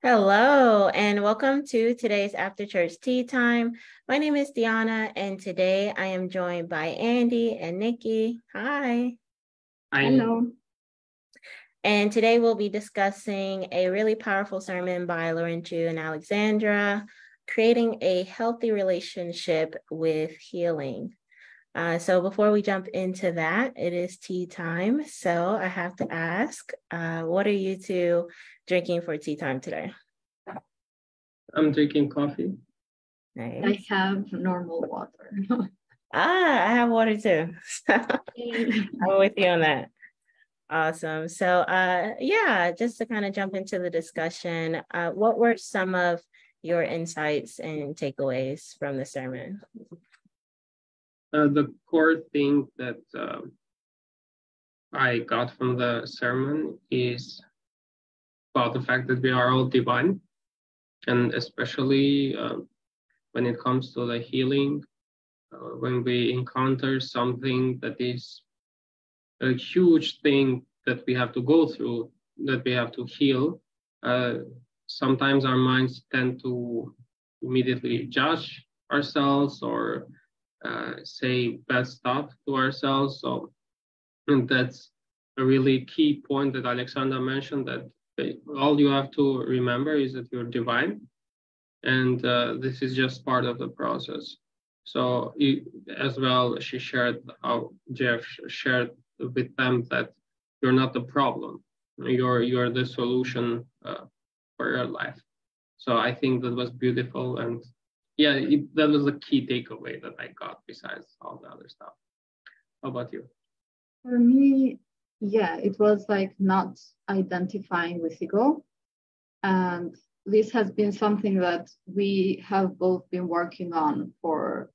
Hello, and welcome to today's After Church Tea Time. My name is Deanna, and today I am joined by Andy and Nikki. Hi. Hello. And today we'll be discussing a really powerful sermon by Laurentiu and Alexandra, Creating a Healthy Relationship with Healing. So before we jump into that, it is tea time. So I have to ask, what are you two drinking for tea time today? I'm drinking coffee. Nice. I have normal water. I have water too. I'm with you on that. Awesome. So yeah, just to kind of jump into the discussion, what were some of your insights and takeaways from the sermon? The core thing that I got from the sermon is about the fact that we are all divine, and especially when it comes to the healing, when we encounter something that is a huge thing that we have to go through, that we have to heal, sometimes our minds tend to immediately judge ourselves or say bad stuff to ourselves. So, and that's a really key point that Alexandra mentioned, that all you have to remember is that you're divine, and this is just part of the process. So as well, she shared how Jeff shared with them that you're not the problem, you're the solution for your life. So I think that was beautiful, and yeah, that was a key takeaway that I got besides all the other stuff. How about you? For me, yeah, it was like not identifying with ego. And this has been something that we have both been working on for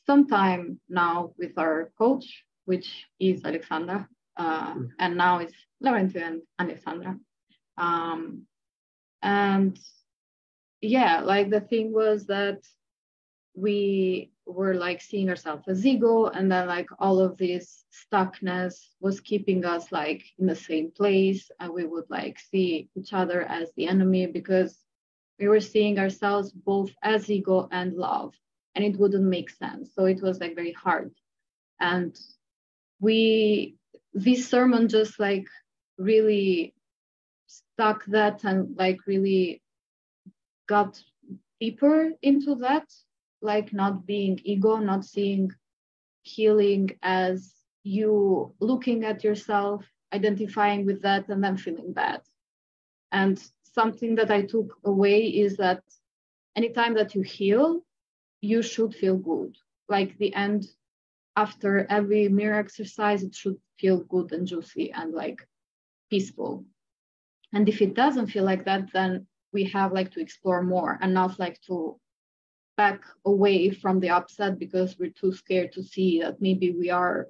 some time now with our coach, which is Alexandra, and now it's Laurentiu and Alexandra. And yeah, like the thing was that we were like seeing ourselves as ego, and then like all of this stuckness was keeping us like in the same place, and we would like see each other as the enemy because we were seeing ourselves both as ego and love, and it wouldn't make sense. So it was like very hard. And this sermon just like really stuck that and like really got deeper into that, like not being ego, not seeing healing as you looking at yourself, identifying with that, and then feeling bad. And something that I took away is that anytime that you heal, you should feel good. Like the end, after every mirror exercise, it should feel good and juicy and like peaceful. And if it doesn't feel like that, then we have like to explore more and not like to back away from the upset because we're too scared to see that maybe we are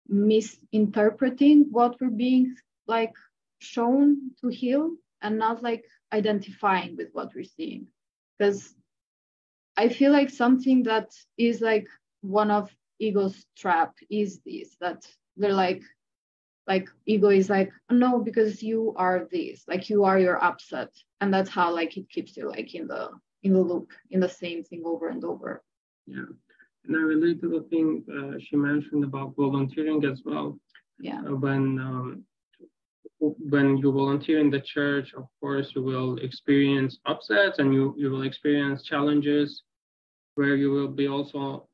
misinterpreting what we're being like shown to heal and not like identifying with what we're seeing. Because I feel like something that is like one of ego's trap is this, that they're like ego is like, no, because you are this, like you are your upset, and that's how like it keeps you like in the loop, in the same thing over and over. Yeah, and I relate to the thing she mentioned about volunteering as well. Yeah. When you volunteer in the church, of course, you will experience upsets, and you will experience challenges where you will be also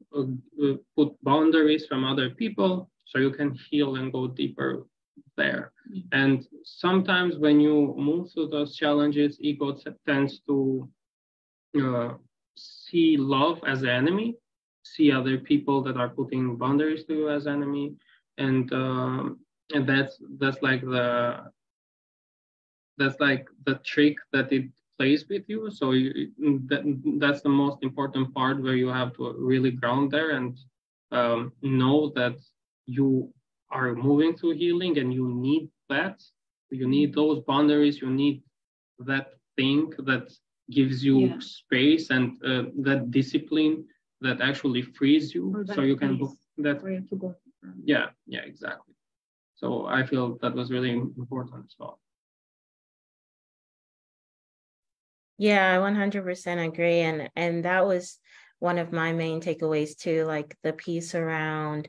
put boundaries from other people, so you can heal and go deeper there. Mm-hmm. And sometimes when you move through those challenges, ego tends to see love as an enemy, see other people that are putting boundaries to you as enemy, and that's like the trick that it plays with you. So that's the most important part, where you have to really ground there and know that you are moving through healing, and you need that. You need those boundaries. You need that thing that gives you space and that discipline that actually frees you, so you can book that. Where to go. Yeah, exactly. So I feel that was really important as well. Yeah, I 100% agree. And that was one of my main takeaways too, like the piece around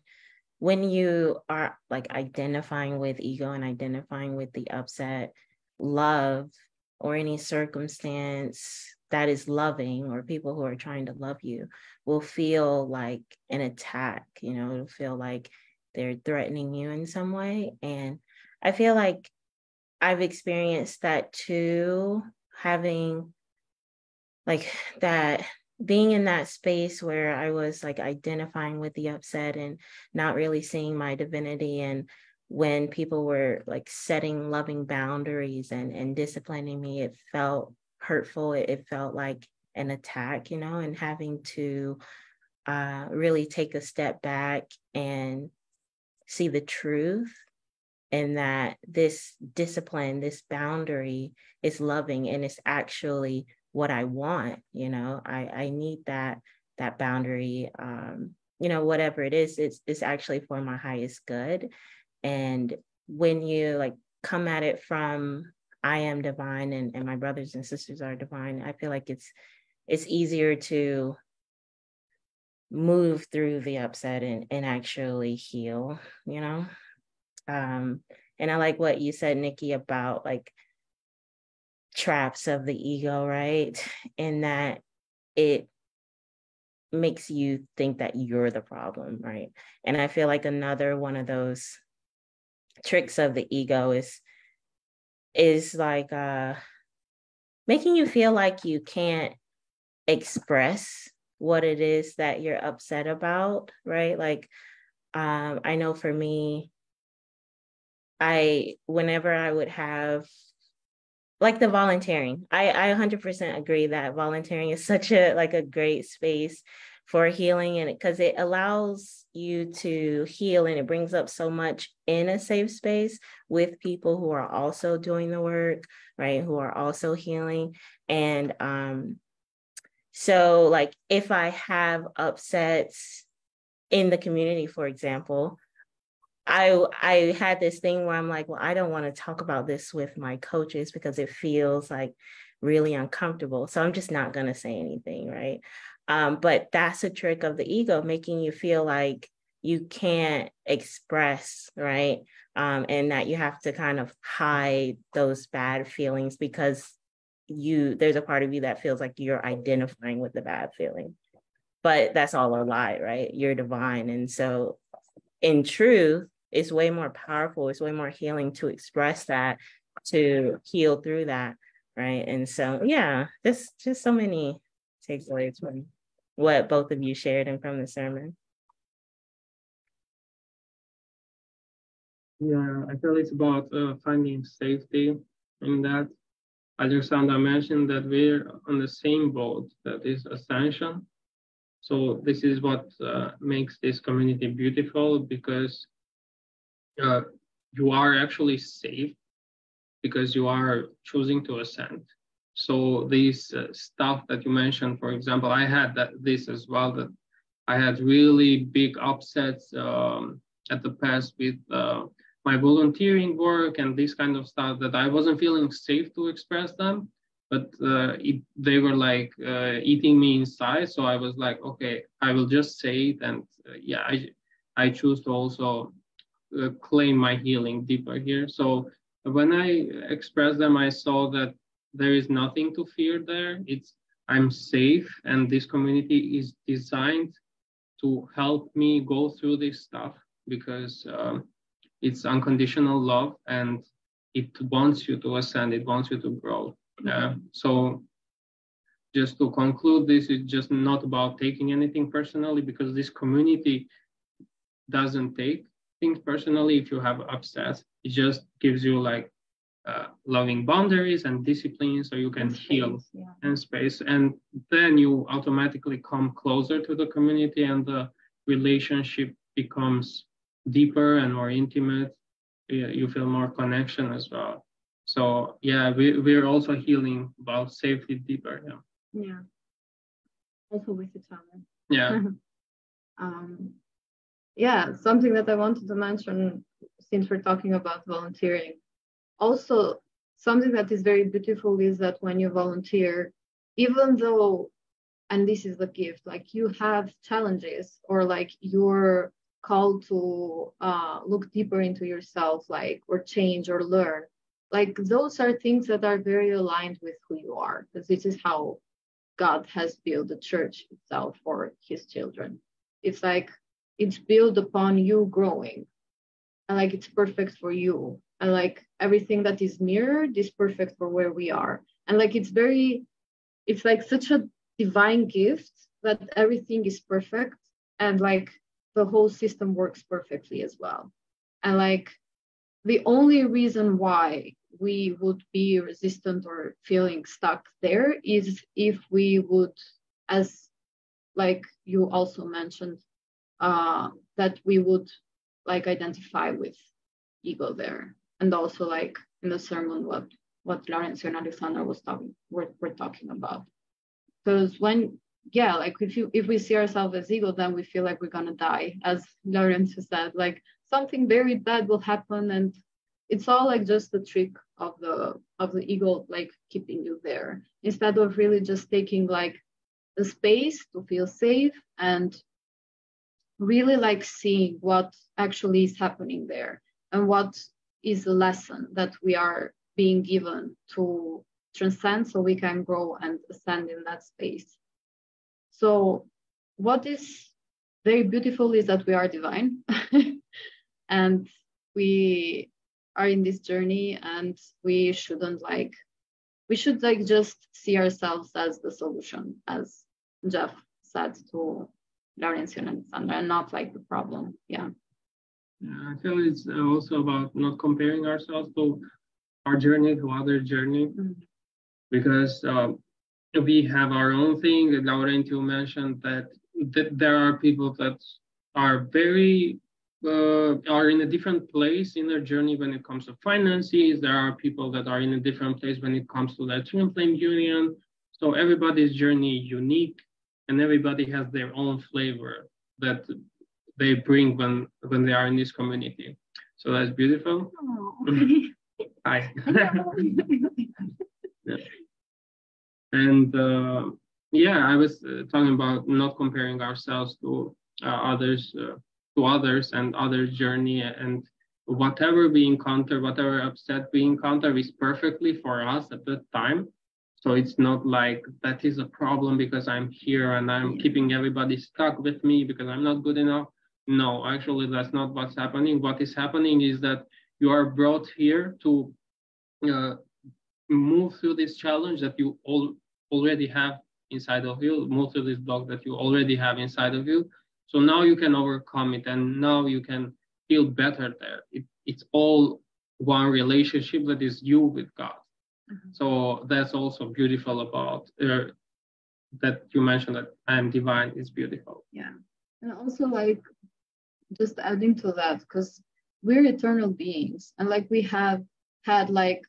when you are like identifying with ego and identifying with the upset, love or any circumstance that is loving or people who are trying to love you will feel like an attack, it'll feel like they're threatening you in some way. And I feel like I've experienced that too, having like that, being in that space where I was like identifying with the upset and not really seeing my divinity. And when people were like setting loving boundaries and disciplining me, it felt hurtful. It felt like an attack, and having to really take a step back and see the truth, and that this discipline, this boundary is loving and it's actually what I want. I need that boundary. Whatever it is, it's actually for my highest good. And when you like come at it from I am divine and my brothers and sisters are divine, I feel like it's easier to move through the upset and actually heal, and I like what you said, Nikki, about like traps of the ego, right? And that it makes you think that you're the problem, right? And I feel like another one of those tricks of the ego is like making you feel like you can't express what it is that you're upset about, right? Like I know for me, whenever I would have like the volunteering, I 100% agree that volunteering is such a great space for healing, and because it allows you to heal and it brings up so much in a safe space with people who are also doing the work, right? Who are also healing. And so like if I have upsets in the community, for example, I had this thing where I'm like, well, I don't want to talk about this with my coaches because it feels like really uncomfortable. So I'm just not going to say anything, right? But that's a trick of the ego, making you feel like you can't express, right? And that you have to kind of hide those bad feelings because there's a part of you that feels like you're identifying with the bad feeling. But that's all a lie, right? You're divine. And so in truth, it's way more powerful, it's way more healing to express that, to heal through that, right? And so yeah, just so many takeaways from what both of you shared and from the sermon. Yeah, I feel it's about finding safety in that. Alexandra mentioned that we're on the same boat, that is Ascension. So this is what makes this community beautiful, because you are actually safe because you are choosing to ascend. So these stuff that you mentioned, for example, I had this as well, that I had really big upsets at the past with my volunteering work and this kind of stuff, that I wasn't feeling safe to express them, but they were like eating me inside. So I was like, okay, I will just say it. And I choose to also claim my healing deeper here. So when I expressed them, I saw that there is nothing to fear there. I'm safe, and this community is designed to help me go through this stuff, because it's unconditional love and it wants you to ascend, it wants you to grow. So just to conclude, this is just not about taking anything personally, because this community doesn't take things personally. If you have upsets, it just gives you like loving boundaries and discipline so you can heal and space. And then you automatically come closer to the community and the relationship becomes deeper and more intimate. You feel more connection as well. So yeah, we're also healing about safety deeper. Yeah. Also with each other. Yeah. Yeah, something that I wanted to mention, since we're talking about volunteering, also something that is very beautiful is that when you volunteer, even though, and this is the gift, like you have challenges, or like you're called to look deeper into yourself, like, or change or learn, like those are things that are very aligned with who you are, because this is how God has built the church itself for his children. It's like it's built upon you growing, and like it's perfect for you, and like everything that is mirrored is perfect for where we are. And like it's like such a divine gift that everything is perfect, and like the whole system works perfectly as well. And like the only reason why we would be resistant or feeling stuck there is if we would, as like you also mentioned, that we would like identify with ego there. And also like in the sermon what Laurencio and Alexandra were talking about. Because when, yeah, like if we see ourselves as ego, then we feel like we're gonna die, as Laurencio said, like something very bad will happen, and it's all like just the trick of the ego, like keeping you there, instead of really just taking like the space to feel safe and really like seeing what actually is happening there, and what is the lesson that we are being given to transcend, so we can grow and ascend in that space. So what is very beautiful is that we are divine and we are in this journey, and we should like just see ourselves as the solution, as Jeff said to Laurencio and Alexandra, and not like the problem. Yeah. I feel it's also about not comparing ourselves to our journey to other journey, because we have our own thing. That Laurencio mentioned that there are people that are very are in a different place in their journey when it comes to finances. There are people that are in a different place when it comes to their twin flame union. So everybody's journey is unique, and everybody has their own flavor that they bring when they are in this community. So that's beautiful. Hi. Yeah. And yeah, I was talking about not comparing ourselves to others and others' journey, and whatever we encounter, whatever upset we encounter is perfectly for us at that time. So it's not like that is a problem because I'm here and I'm keeping everybody stuck with me because I'm not good enough. No, actually, that's not what's happening. What is happening is that you are brought here to move through this challenge that you already have inside of you, move through this block that you already have inside of you. So now you can overcome it, and now you can feel better there. It's all one relationship that is you with God. So that's also beautiful about that you mentioned, that I am divine is beautiful. Yeah. And also like just adding to that, because we're eternal beings, and like we have had like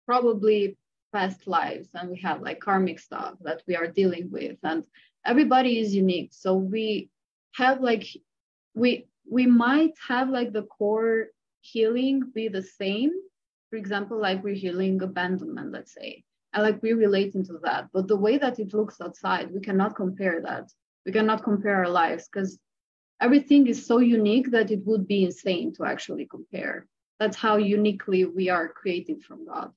probably past lives, and we have like karmic stuff that we are dealing with, and everybody is unique. So we have like we might have like the core healing be the same. For example, like we're healing abandonment, let's say, and like we relate into that, but the way that it looks outside, we cannot compare that. We cannot compare our lives, because everything is so unique that it would be insane to actually compare. That's how uniquely we are created from God.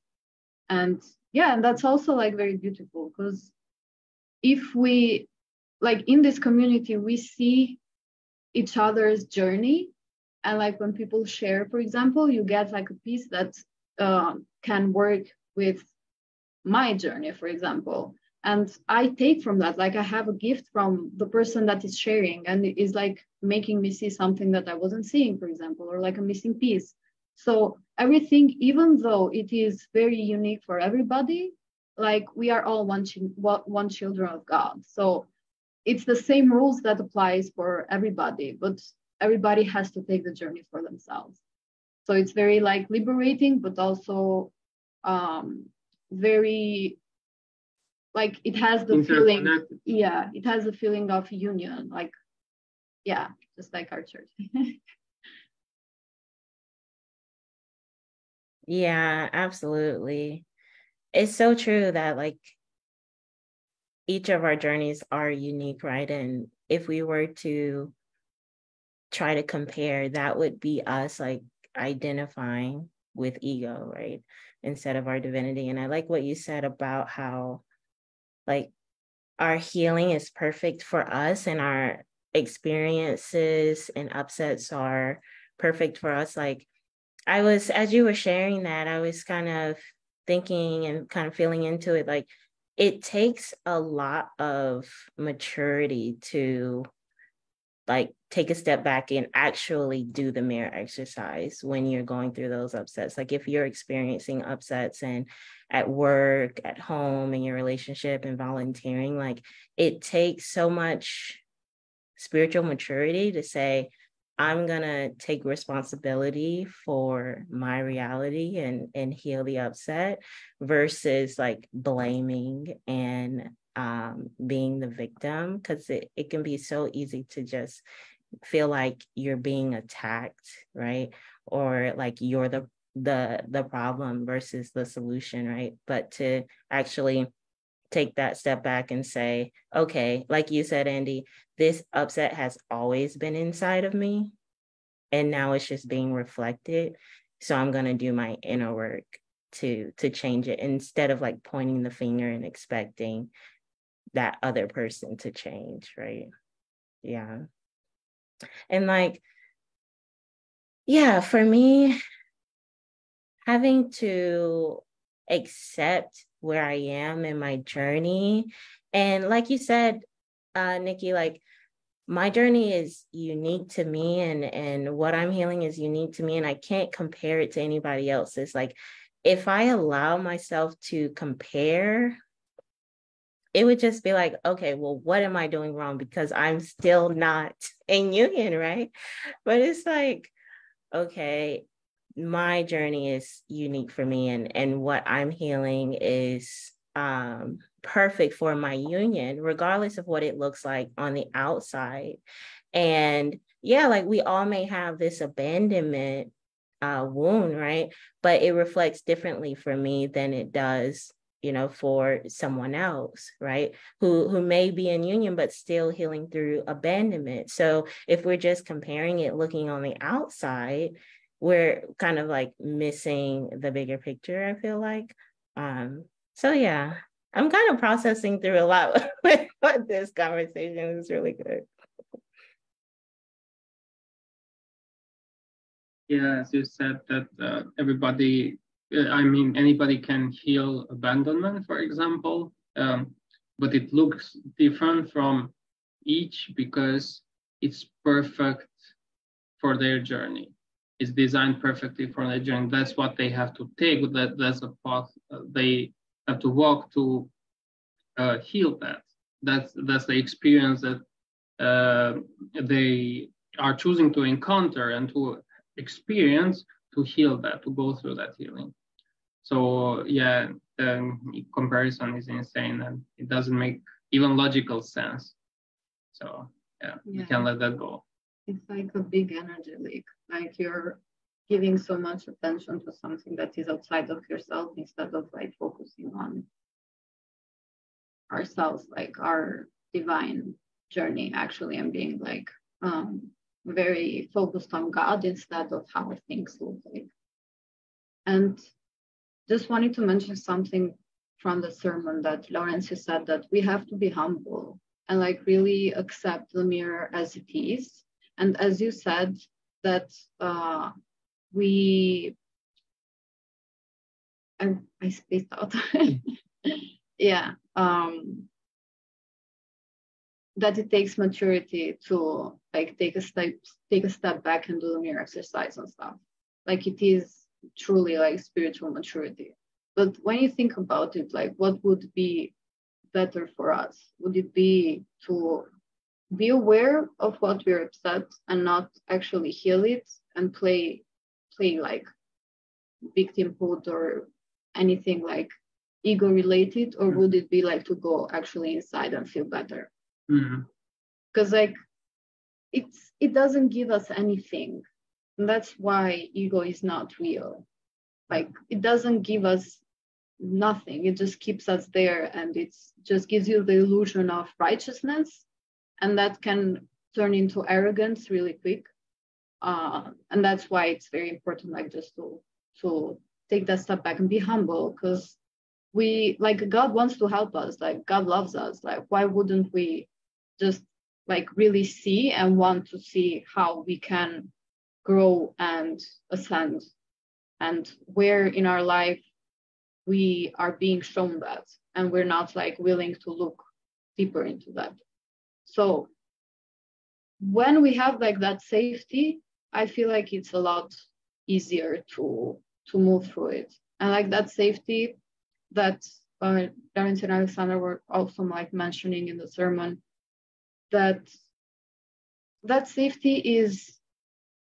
And yeah, and that's also like very beautiful, because if we like in this community, we see each other's journey, and like when people share, for example, you get like a piece that can work with my journey, for example, and I take from that, like I have a gift from the person that is sharing, and it is like making me see something that I wasn't seeing, for example, or like a missing piece. So everything, even though it is very unique for everybody, like we are all one children of God. So it's the same rules that applies for everybody, but everybody has to take the journey for themselves. So it's very like liberating, but also very like it has the feeling, yeah, it has the feeling of union, like, yeah, just like our church. Yeah, absolutely. It's so true that like each of our journeys are unique, right? And if we were to try to compare, that would be us like identifying with ego, right? Instead of our divinity. And I like what you said about how like our healing is perfect for us and our experiences and upsets are perfect for us. Like I was, as you were sharing that, I was kind of thinking and kind of feeling into it. Like it takes a lot of maturity to like take a step back and actually do the mirror exercise when you're going through those upsets. Like if you're experiencing upsets and at work, at home, in your relationship and volunteering, like it takes so much spiritual maturity to say, I'm gonna take responsibility for my reality and heal the upset versus like blaming and being the victim, because it can be so easy to just feel like you're being attacked, right? Or like you're the problem versus the solution, right? But to actually take that step back and say, okay, like you said, Andy, this upset has always been inside of me and now it's just being reflected. So I'm going to do my inner work to change it instead of like pointing the finger and expecting that other person to change, right? Yeah. And like, yeah, for me, having to accept where I am in my journey. And like you said, Nikki, like my journey is unique to me and what I'm healing is unique to me and I can't compare it to anybody else's. Like if I allow myself to compare, it would just be like, okay, well, what am I doing wrong? Because I'm still not in union, right? But it's like, okay, my journey is unique for me and what I'm healing is perfect for my union, regardless of what it looks like on the outside. And yeah, like we all may have this abandonment wound, right? But it reflects differently for me than it does, you know, for someone else, right? Who may be in union but still healing through abandonment. So if we're just comparing it, looking on the outside, we're kind of like missing the bigger picture, I feel like. So yeah, I'm kind of processing through a lot with this conversation. It's really good. Yeah, as you said that everybody, I mean, anybody can heal abandonment, for example, but it looks different from each because it's perfect for their journey. It's designed perfectly for their journey. That's what they have to take. That's a path they have to walk to heal that. That's the experience that they are choosing to encounter and to experience to heal that, to go through that healing. So yeah, the comparison is insane and it doesn't make even logical sense. So yeah, you can let that go. It's like a big energy leak. Like you're giving so much attention to something that is outside of yourself instead of like focusing on ourselves, like our divine journey actually, and being like very focused on God instead of how things look like. And just wanted to mention something from the sermon that Laurencio said, that we have to be humble and like really accept the mirror as it is. And as you said, that I spaced out. Yeah. That it takes maturity to like take a step back and do the mirror exercise and stuff. Like it is truly like spiritual maturity. But when you think about it, like what would be better for us? Would it be to be aware of what we're upset and not actually heal it and play like victimhood or anything like ego related, or would it be like to go actually inside and feel better? Because like it doesn't give us anything, and that's why ego is not real. Like it doesn't give us nothing. It just keeps us there, and it just gives you the illusion of righteousness, and that can turn into arrogance really quick. And that's why it's very important, like, just to take that step back and be humble, because God wants to help us, like God loves us. Like, why wouldn't we just like really see and want to see how we can grow and ascend, and where in our life we are being shown that, and we're not like willing to look deeper into that. So when we have like that safety, I feel like it's a lot easier to move through it. And like that safety that Darren and Alexander were also like mentioning in the sermon, that safety is,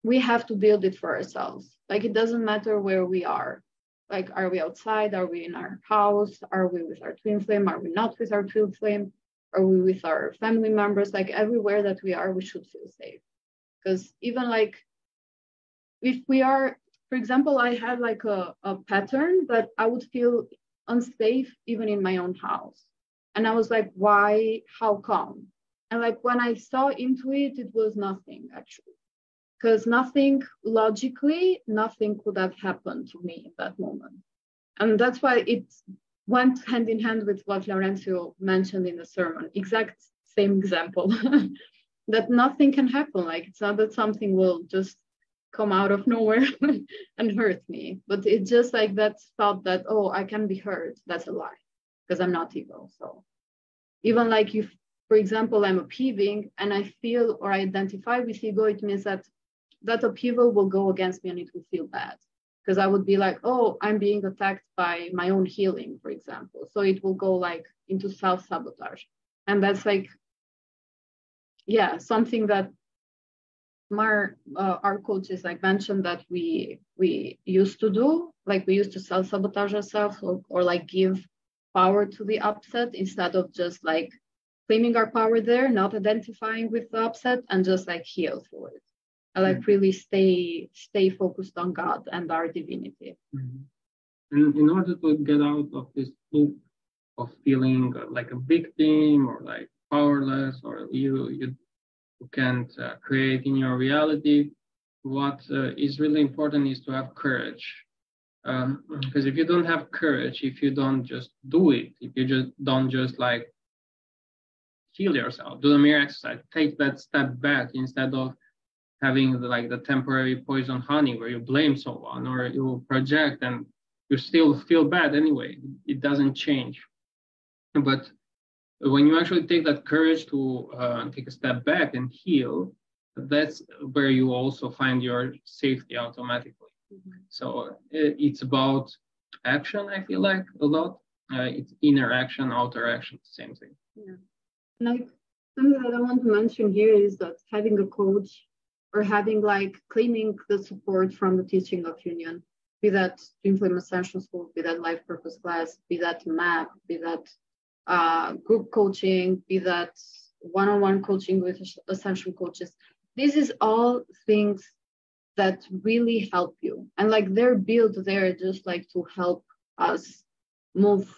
we have to build it for ourselves. Like, it doesn't matter where we are. Like, are we outside? Are we in our house? Are we with our twin flame? Are we not with our twin flame? Are we with our family members? Like, everywhere that we are, we should feel safe. Because even like, if we are, for example, I had like a pattern that I would feel unsafe even in my own house. And I was like, why? How come? And like, when I saw into it, it was nothing actually. Because logically, nothing could have happened to me in that moment. And that's why it went hand in hand with what Laurencio mentioned in the sermon, exact same example, that nothing can happen. Like, it's not that something will just come out of nowhere and hurt me, but it's just like that thought that, oh, I can be hurt. That's a lie, because I'm not evil. So even like if, for example, I'm upheaving and I feel or identify with ego, it means that upheaval will go against me and it will feel bad, because I would be like, oh, I'm being attacked by my own healing, for example. So it will go like into self-sabotage. And that's like, yeah, something that our coaches like mentioned that we used to do. Like, we used to self-sabotage ourselves, or like give power to the upset, instead of just like claiming our power there, not identifying with the upset, and just like heal through it. I like really stay focused on God and our divinity. And in order to get out of this loop of feeling like a victim or like powerless, or you can't create in your reality, what is really important is to have courage. Because if you don't have courage, if you don't just do it, if you just don't just like heal yourself, do the mirror exercise, take that step back, instead of having the temporary poison honey where you blame someone or you project and you still feel bad anyway. It doesn't change. But when you actually take that courage to take a step back and heal, that's where you also find your safety automatically. So it's about action, I feel like, a lot. It's inner action, outer action, same thing. Yeah. Like, something that I want to mention here is that having a coach, or having like claiming the support from the teaching of union, be that Twin Flame Ascension School, be that Life Purpose class, be that MAP, be that group coaching, be that one-on-one coaching with Ascension coaches. This is all things that really help you. And like, they're built there just like to help us move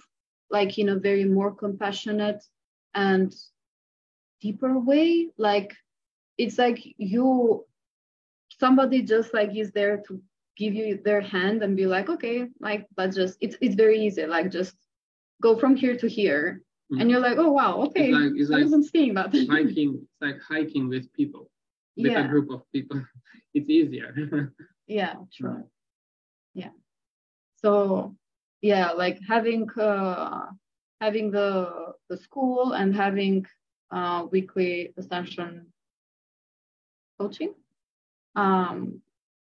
like in a very more compassionate and deeper way. Like, it's like somebody just like is there to give you their hand and be like, okay, like, let's just, it's very easy, like, just go from here to here. And you're like, oh wow, okay, it's I wasn't seeing that. Hiking, it's like hiking with people, with a group of people. It's easier. Yeah, true. Yeah. So yeah, like having the school and having weekly Ascension coaching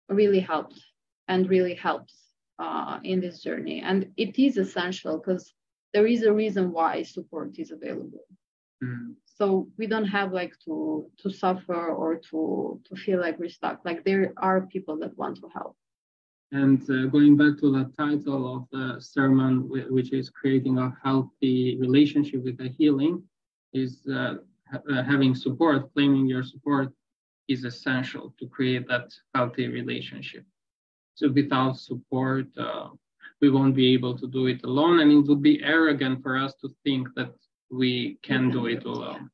really helps in this journey. And it is essential, because there is a reason why support is available. So we don't have like to suffer or to feel like we're stuck. Like, there are people that want to help. And going back to the title of the sermon, which is creating a healthy relationship with the healing, is having support, claiming your support is essential to create that healthy relationship. So without support, we won't be able to do it alone, and it would be arrogant for us to think that we can do it alone.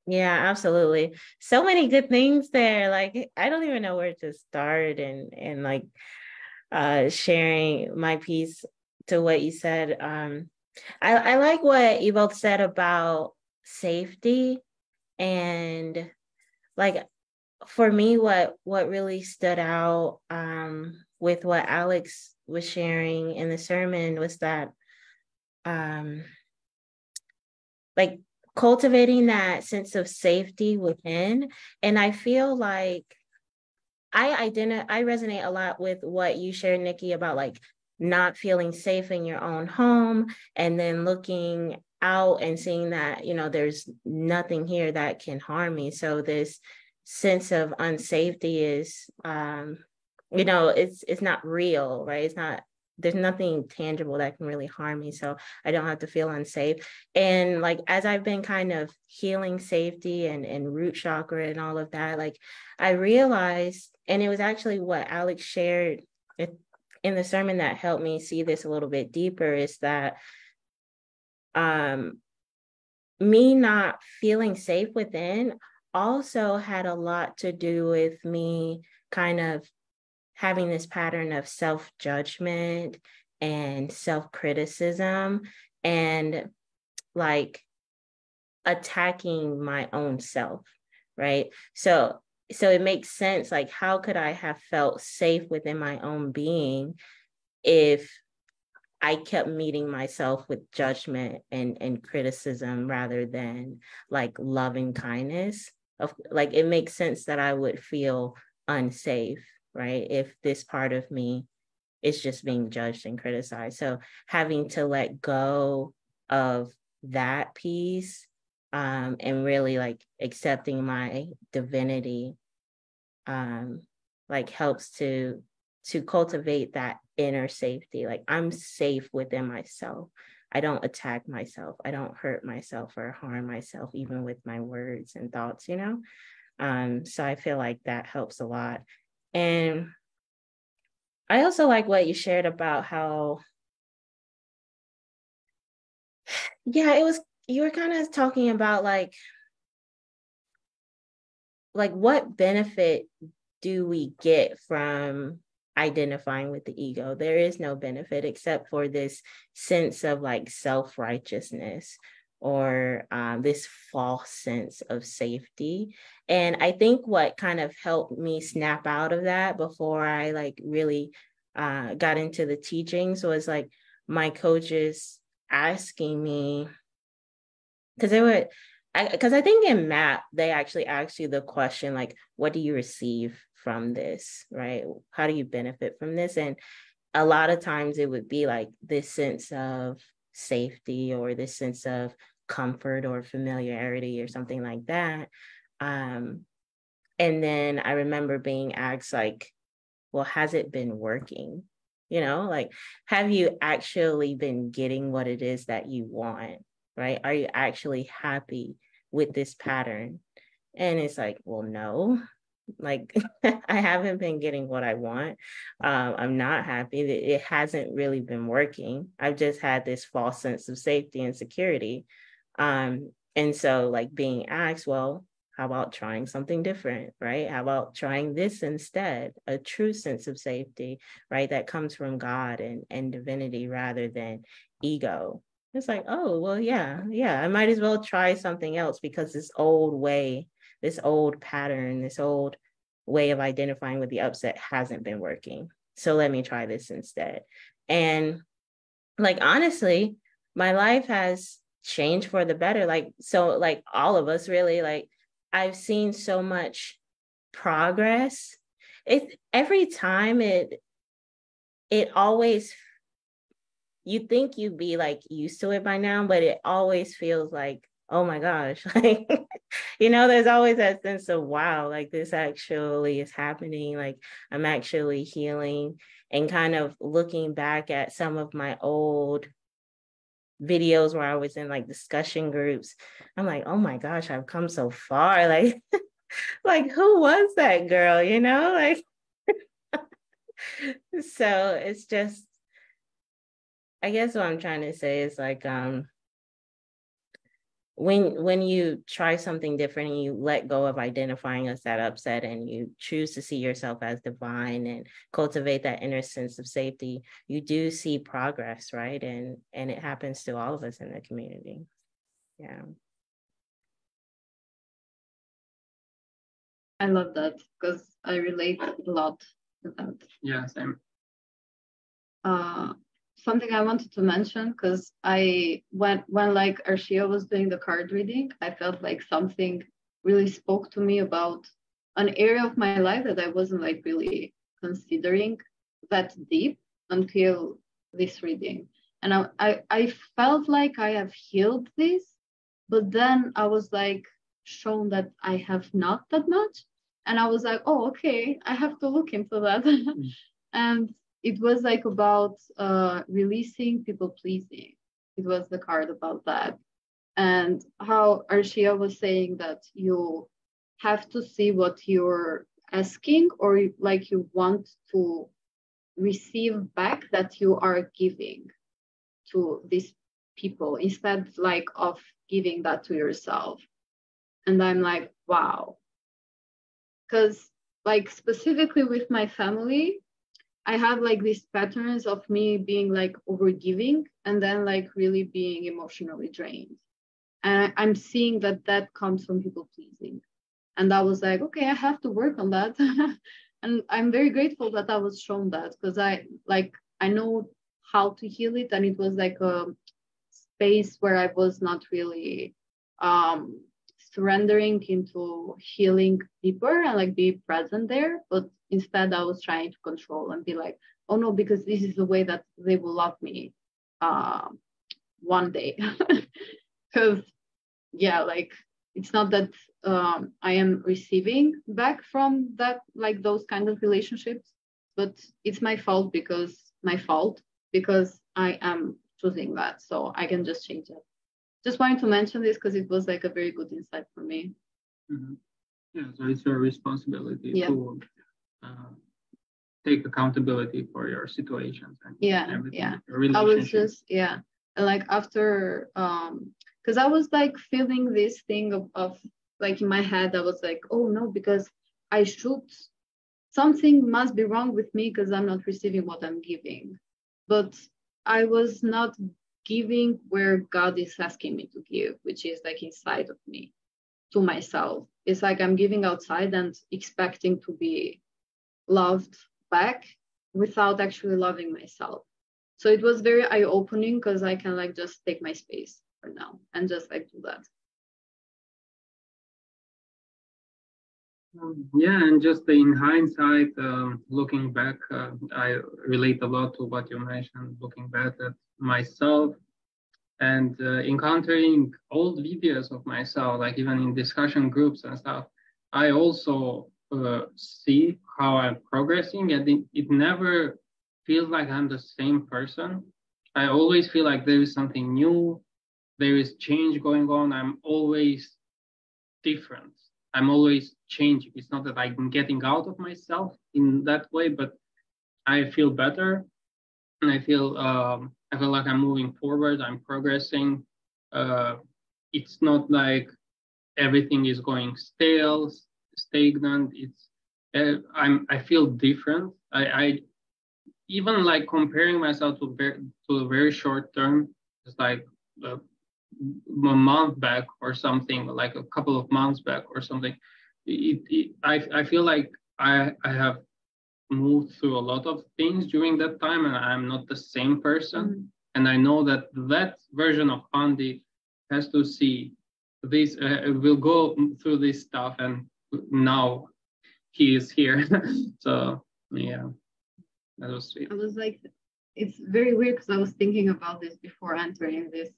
Yeah, absolutely. So many good things there. Like, I don't even know where to start and like sharing my piece to what you said. I like what you both said about safety, and like for me, what really stood out with what Alex was sharing in the sermon was that like cultivating that sense of safety within. And I feel like I resonate a lot with what you shared, Nikki, about like not feeling safe in your own home, and then looking out and seeing that, you know, there's nothing here that can harm me. So this sense of unsafety is you know, it's not real, right? It's not, there's nothing tangible that can really harm me. So I don't have to feel unsafe. And like, as I've been kind of healing safety and root chakra and all of that, like I realized, and it was actually what Alex shared in the sermon that helped me see this a little bit deeper, is that me not feeling safe within also had a lot to do with me kind of having this pattern of self-judgment and self-criticism and like attacking my own self, right? So it makes sense, like how could I have felt safe within my own being if I kept meeting myself with judgment and criticism rather than like loving kindness? Of like, it makes sense that I would feel unsafe, right, if this part of me is just being judged and criticized. So having to let go of that piece and really like accepting my divinity like helps to cultivate that inner safety. Like I'm safe within myself. I don't attack myself. I don't hurt myself or harm myself, even with my words and thoughts, you know? So I feel like that helps a lot. And I also like what you shared about how, yeah, it was, you were kind of talking about like what benefit do we get from identifying with the ego? There is no benefit except for this sense of like self-righteousness or this false sense of safety. And I think what kind of helped me snap out of that before I like really got into the teachings was like my coaches asking me, because they were, because I think in MAP, they actually ask you the question, like, what do you receive from this, right? How do you benefit from this? And a lot of times it would be like this sense of safety or this sense of comfort or familiarity or something like that. And then I remember being asked like, well, has it been working? You know, like, have you actually been getting what it is that you want, right? Are you actually happy with this pattern? And it's like, well, no, like I haven't been getting what I want. I'm not happy. It hasn't really been working. I've just had this false sense of safety and security. And so like being asked, well, how about trying something different, right? How about trying this instead? A true sense of safety, right? That comes from God and divinity rather than ego. It's like, oh, well, yeah, I might as well try something else because this old way, this old pattern, this old way of identifying with the upset hasn't been working. So let me try this instead. And like, honestly, my life has changed for the better. Like, so like all of us really, like I've seen so much progress. Every time it always, you think you'd be like used to it by now, but it always feels like, oh my gosh, like, you know, there's always that sense of, wow, like this actually is happening. Like I'm actually healing, and kind of looking back at some of my old videos where I was in like discussion groups, I'm like, oh my gosh, I've come so far. Like, like who was that girl, you know? Like So it's just, I guess what I'm trying to say is like, when you try something different and you let go of identifying as that upset and you choose to see yourself as divine and cultivate that inner sense of safety, you do see progress, right? And it happens to all of us in the community. Yeah. I love that because I relate a lot to that. Yeah, same. Something I wanted to mention, because when like Arshia was doing the card reading, I felt like something really spoke to me about an area of my life that I wasn't like really considering that deep until this reading. And I felt like I have healed this, but then I was like shown that I have not that much. And I was like, oh, okay, I have to look into that. And it was like about releasing people pleasing. It was the card about that. And how Arshia was saying that you have to see what you're asking or like you want to receive back that you are giving to these people instead like of giving that to yourself. And I'm like, wow. Because like specifically with my family, I have like these patterns of me being like overgiving and then like really being emotionally drained. And I'm seeing that that comes from people pleasing. And I was like, okay, I have to work on that. And I'm very grateful that I was shown that because I know how to heal it. And it was like a space where I was not really surrendering into healing deeper and like be present there. But instead I was trying to control and be like, oh no, because this is the way that they will love me one day. Because yeah, like it's not that I am receiving back from that, like those kind of relationships, but it's my fault because I am choosing that. So I can just change it. Just wanted to mention this because it was like a very good insight for me. Mm-hmm. Yeah, so it's your responsibility to take accountability for your situations and everything. I was just and like after because I was like feeling this thing of like in my head I was like, oh no, because something must be wrong with me because I'm not receiving what I'm giving, but I was not giving where God is asking me to give, which is like inside of me to myself. It's like I'm giving outside and expecting to be loved back without actually loving myself. So it was very eye-opening because I can like just take my space for now and just like do that. Yeah, and just in hindsight, looking back, I relate a lot to what you mentioned, looking back at myself and encountering old videos of myself, like even in discussion groups and stuff. I also see how I'm progressing, and it never feels like I'm the same person. I always feel like there is something new, there is change going on. I'm always different. I'm always changing. It's not that I'm getting out of myself in that way, but I feel better, and I feel like I'm moving forward. I'm progressing. It's not like everything is going stale, stagnant. It's I feel different. I even like comparing myself to a very short term. It's like a month back or something, like a couple of months back or something. I feel like I have moved through a lot of things during that time, and I'm not the same person. Mm-hmm. And I know that version of Andy has to see this, will go through this stuff, and now he is here. So yeah, that was sweet. I was like, it's very weird because I was thinking about this before entering this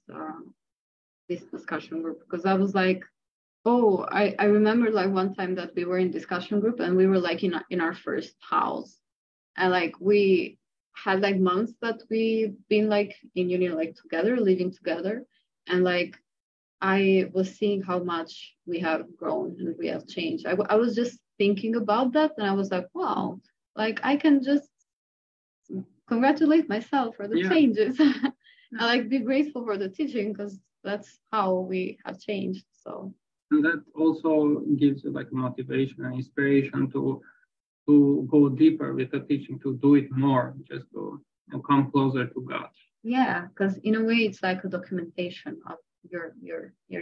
discussion group, because I was like, oh, I remember like one time that we were in discussion group and we were like in our first house, and like we had like months that we've been like in uni, like together, living together, and like I was seeing how much we have grown and we have changed. I was just thinking about that, and I was like, wow, like I can just congratulate myself for the Yeah. changes. I like be grateful for the teaching because that's how we have changed. So And that also gives you like motivation and inspiration to go deeper with the teaching, to do it more, just to come closer to God. yeah, because in a way it's like a documentation of your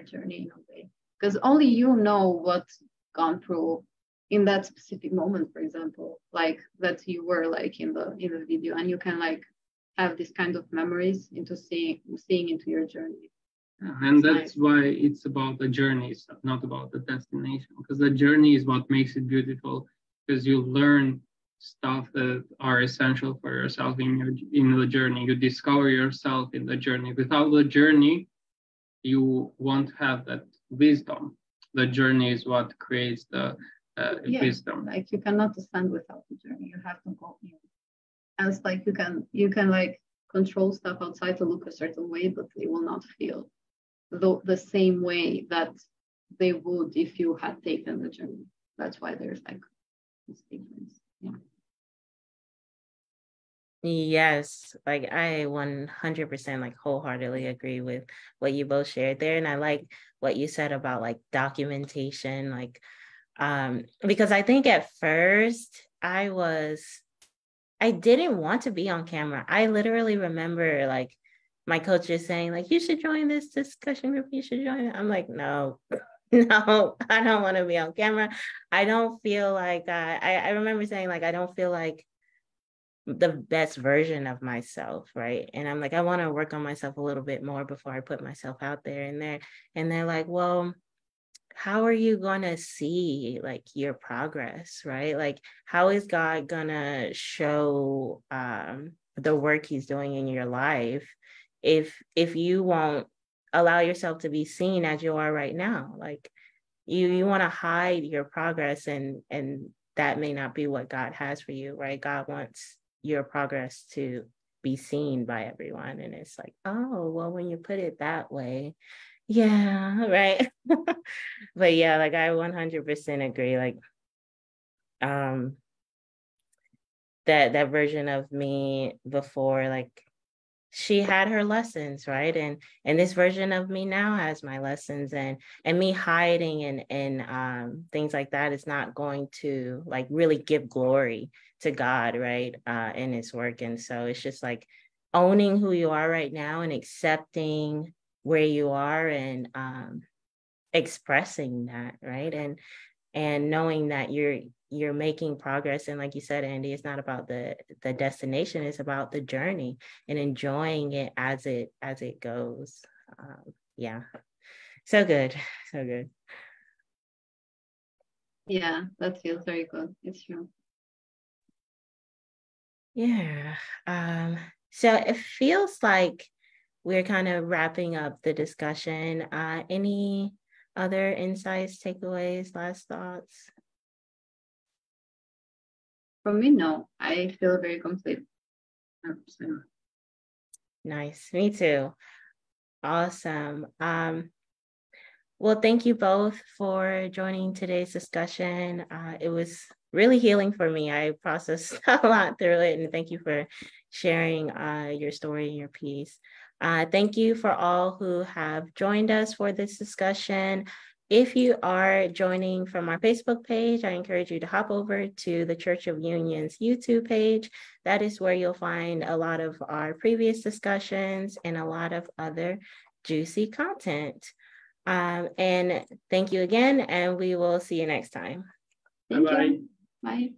journey in a way. Because only you know what's gone through in that specific moment, for example, like that you were like in the video, and you can like have this kind of memories into seeing into your journey. And that's why it's about the journey, it's not about the destination, because the journey is what makes it beautiful, because you learn stuff that are essential for yourself in the journey. You discover yourself in the journey. Without the journey, you won't have that wisdom. The journey is what creates the wisdom. Like you cannot ascend without the journey. You have to go in. And it's like you can like control stuff outside to look a certain way, but they will not feel the same way that they would if you had taken the journey. That's why there's like this difference. Yeah. Yes, like I 100% like wholeheartedly agree with what you both shared there. And I like what you said about like documentation, like because I think at first I didn't want to be on camera. I literally remember like my coach just saying like, you should join this discussion group, you should join it. I'm like, no, no, I don't want to be on camera. I don't feel like I remember saying like, I don't feel like the best version of myself, right? And I'm like, I want to work on myself a little bit more before I put myself out there. And they're like, well, how are you going to see like your progress, right? Like, how is God gonna show the work he's doing in your life if you won't allow yourself to be seen as you are right now? Like you want to hide your progress, and that may not be what God has for you, right? God wants your progress to be seen by everyone. And it's like, oh, well, when you put it that way, yeah, right. But yeah, like I 100% agree. Like that version of me before, like she had her lessons, right? And this version of me now has my lessons, and me hiding and things like that is not going to like really give glory to God, right? In his work. And so it's just like owning who you are right now and accepting where you are, and expressing that, right? And knowing that you're making progress. And like you said, Andy, it's not about the destination, it's about the journey and enjoying it as it goes. Yeah, so good. Yeah, that feels very good. It's true. Yeah. So it feels like we're kind of wrapping up the discussion. Any other insights, takeaways, last thoughts? For me, no. I feel very complete. 100%. Nice. Me too. Awesome. Well, thank you both for joining today's discussion. It was really healing for me. I processed a lot through it, and thank you for sharing your story and your piece. Thank you for all who have joined us for this discussion. If you are joining from our Facebook page, I encourage you to hop over to the Church of Union's YouTube page. That is where you'll find a lot of our previous discussions and a lot of other juicy content. And thank you again, and we will see you next time. Thank you. Bye.